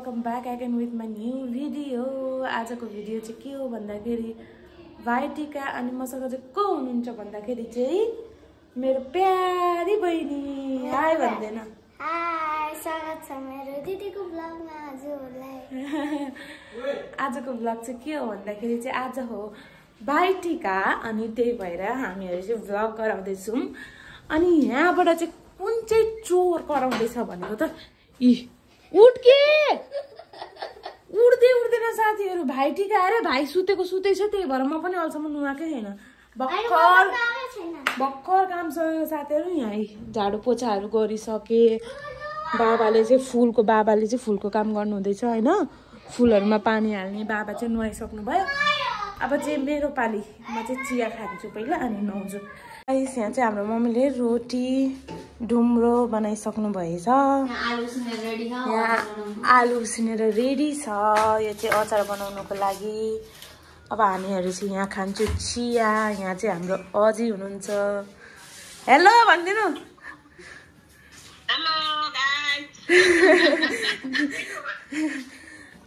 Welcome back again with my new video. आजको video चाहिँ के हो भन्दाखेरि भाइटिका अनि मसँग चाहिँ को हुनुहुन्छ भन्दाखेरि चाहिँ मेरो प्यारी बहिनी। हाय भन्दैन? हाय, स्वागत छ मेरो दिदीको ब्लगमा हजुरलाई। आजको ब्लग चाहिँ के हो भन्दाखेरि चाहिँ आज हो भाइटिका अनि त्यही भएर हामीहरू चाहिँ ब्लग गराउँदैछौँ। अनि यहाँबाट चाहिँ कुन चाहिँ चोर कराउँदैछ भनेको त उठ्के उड्दै उड्दैन साथीहरू। भाइटिका अरे भाइ सुतेको सुतेछ, त्यही भएर म पनि अहिलेसम्म नुहाएकै छैन। भर्खर काम सकेको साथीहरू। यहाँ झाडु पोछाहरू गरिसके। बाबाले चाहिँ फुलको काम गर्नुहुँदैछ होइन, फुलहरूमा पानी हाल्ने। बाबा चाहिँ नुहाइसक्नु भयो। अब चाहिँ मेरो पाली, म चाहिँ चिया खान्छु पहिला अनि नुहाउँछु। यहाँ चाहिँ हाम्रो मम्मीले रोटी ढुम्रो बनाइसक्नु भएछ। यहाँ आलु उसिनेर रेडी छ। यो चाहिँ अचार बनाउनुको लागि। अब हामीहरू चाहिँ यहाँ खान्छु चिया। यहाँ चाहिँ हाम्रो अजी हुनुहुन्छ। हेलो भनिदिनु।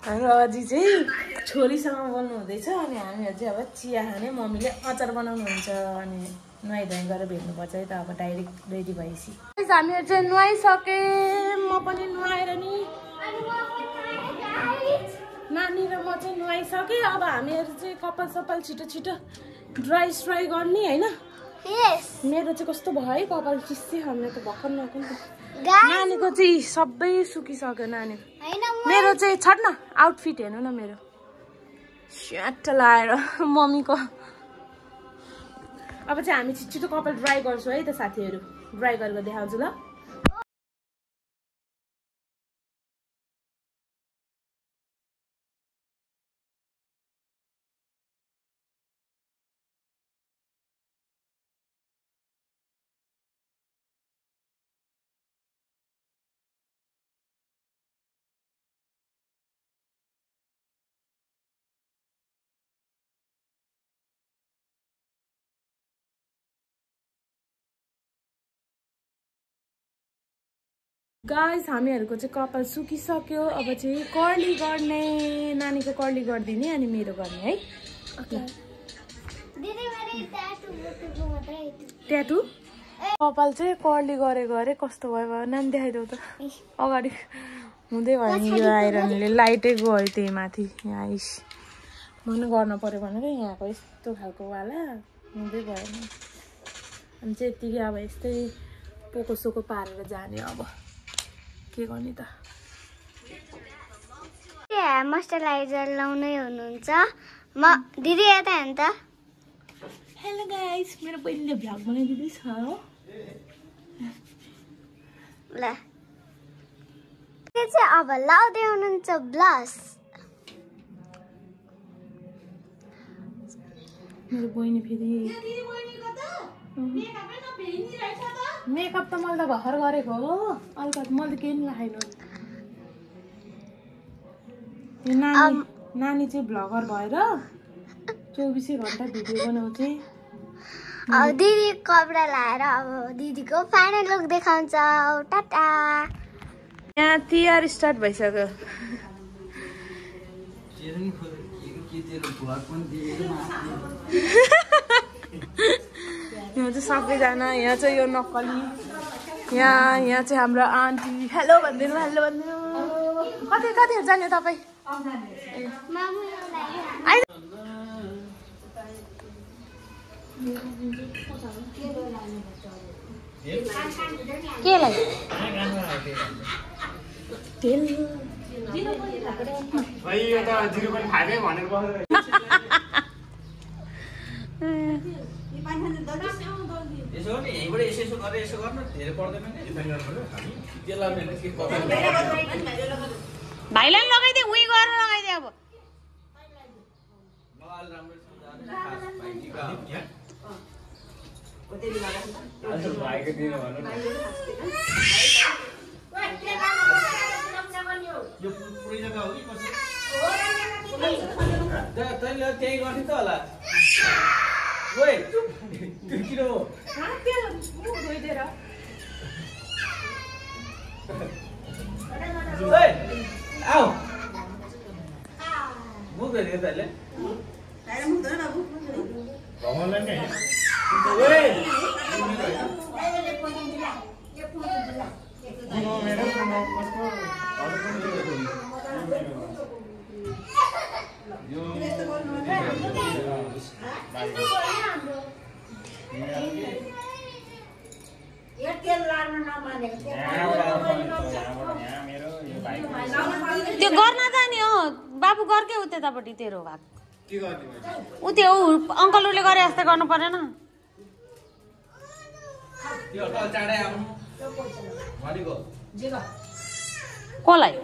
हाम्रो अजी चाहिँ छोरीसँग बोल्नु हुँदैछ अनि हामीहरू चाहिँ अब चिया खाने। मम्मीले अचार बनाउनुहुन्छ अनि नुहाइधुवाइ गरेर भेट्नुपर्छ है त अब डाइरेक्ट रेडी भएपछि। हामीहरू चाहिँ नुहाइसके। म पनि नुहाएर नि नानी र म चाहिँ नुहाइसकेँ। अब हामीहरू चाहिँ कपाल सपाल छिटो छिटो ड्राई स्ट्राई गर्ने होइन। मेरो चाहिँ कस्तो भयो है कपाल चिस्से। हामीले त भर्खर नुहाएको नि त। नानीको चाहिँ सबै सुकिसक्यो नानीको। मेरो चाहिँ छड्न आउटफिट हेर्नु न मेरो स्याट लाएर मम्मीको। अब चाहिँ हामी छिटो कपाल ड्राई गर्छौँ है त साथीहरू। ड्राई गरेर देखाउँछु ल। गाइस हामीहरूको चाहिँ कपाल सुकिसक्यो। अब चाहिँ कर्ली गर्ने। नानीको कर्ली गरिदिने अनि मेरो गर्ने है। ट्याटु कपाल चाहिँ कर्ली गरे कस्तो भयो नानी देखाइदेऊ त। अगाडि हुँदै भयो नि यो आइरनले लाइटै गयो त्यही माथि। यहाँ आइस मन गर्न पर्यो भनेर यहाँको यस्तो खालको वाला हुँदै भयो नि। अनि चाहिँ यतिकै अब यस्तै पोको सोको पारेर जाने। अब के गर्ने त। मोइस्चराइजर लाउनै हुनुहुन्छ। म दिदी यता हेर्नु त। हेलो गाइस, मेरो बहिनीले भ्लग बनाइदिँदैछ। ल चाहिँ अब लाउँदै हुनुहुन्छ ब्लस। मेरो बहिनी फेरि मेकअप त मैले त भर्खर गरेको हो। अलिकति मैले त केही नि लगाएन। यो नानी चाहिँ भ्लगर भएर 24 घन्टा भिडियो बनाउँछ। दिदी कपडा लाएर अब दिदीको फाइनल लुक देखाउँछ। टाटा। यहाँ तिहार स्टार्ट भइसक्यो। यहाँ चाहिँ सबैजना। यहाँ चाहिँ यो नक्कली। यहाँ चाहिँ हाम्रो आन्टी। हेलो भनिदिनु। हेलो भनिदिनु। कतिखेर जाने तपाईँ? केलाई तेल भाइलाई लगाइदिए उही गरेर लगाइदिए। अब त्यही गर्ने त होला। आओ त्यो गर्न त नि हो बाबु गर्कै उ त्यतापट्टि तेरो भाग उ त्यो अङ्कलहरूले गरे जस्तै गर्नु परेन कसलाई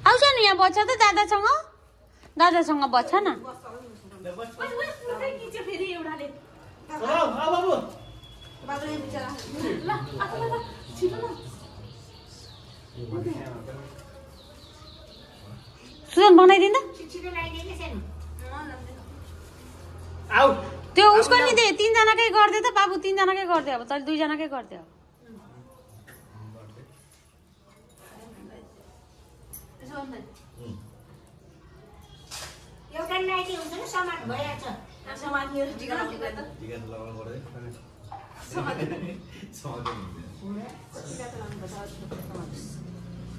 आउँछ नि यहाँ बच्चा त दादासँग बच्चा न सुजन बनाइदिँदा त्यो उसको नि दे 3 जनाकै गर्दै त बाबु 3 जनाकै गर्दै अब तैले 2 जनाकै गर्दै अब एउटा नाइटी हुन्छ नि समाट भइहाल्छ समाट यो टिका लगाउनु पर्दैन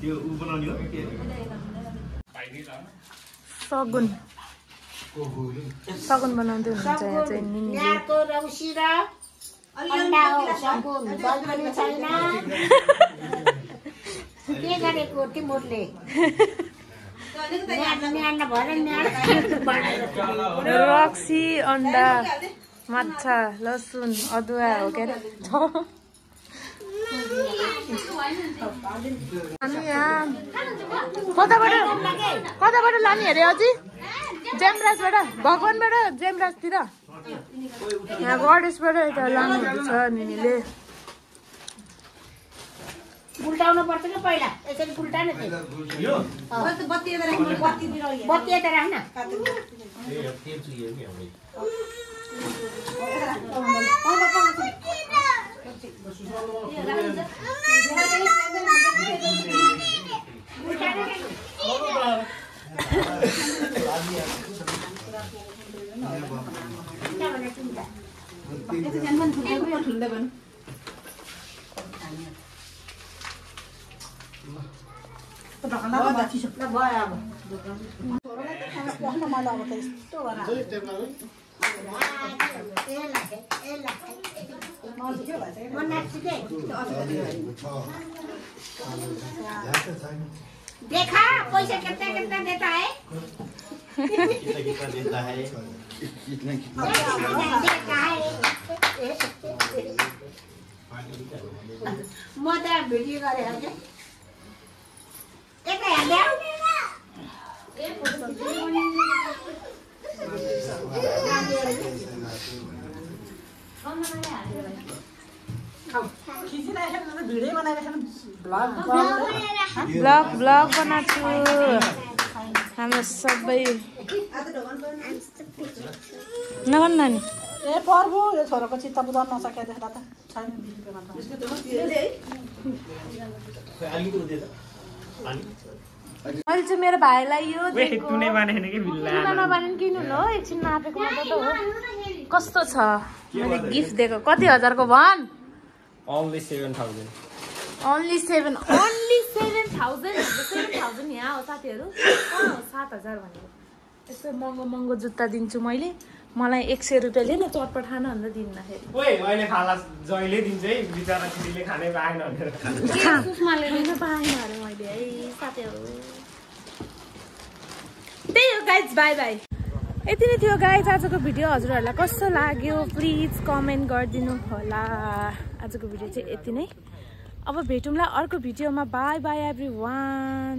त्यो उ बनाउने हो के सगुन बनाउँदै हुनुहुन्छ यहाँ चाहिँ निनीले यहाँको रौसी र अन्डा हो सगुन बल पनि छैन के गरेको तिमीहरूले रक्सी अन्डा माछा लसुन अदुवा हो के अनि यहाँ कताबाट लाने अरे अझै जेमराजबाट भगवानबाट जेमराजतिर यहाँ गणेशबाट यता लानुहुँदैछ निनीले उल्टाउनु पर्छ कि पहिला यसरी उल्टाने बत्ती यता राख्न देखा पैसा कितना कितना देता है कितना देता है म त भिडियो गरेँ हजुर यता ब्लग बनाएको छु हाम्रो सबै नगर्नु नानी ए पर्वो यो छोराको चित्त बुझाउन नसके देख्दा त छैन मैले चाहिँ मेरो भाइलाई यो नबानेन किन्नु हो एकछिन नापेको मात्र त हो कस्तो छ मैले गिफ्ट दिएको कति हजारको भन Only 7,000. only 7,000 यहाँ हो साथीहरू 7,000 भनेको यस्तो महँगो महँगो जुत्ता दिन्छु मैले मलाई 100 रुपियाँले न चटपट खान भन्दा दिन्दाखेरि ओए मैले खाला जहिले दिन्छ है बिचारा दिदीले खानै पाएन भनेर सुषमाले दिन पाएन अरे मैले है साथीहरू त्यही हो गाइज बाई बाई यति नै थियो गाइज आजको भिडियो हजुरहरूलाई कस्तो लाग्यो प्लिज कमेन्ट गरिदिनु होला आजको भिडियो चाहिँ यति नै अब भेटौँला अर्को भिडियोमा बाई बाई एभ्रीवान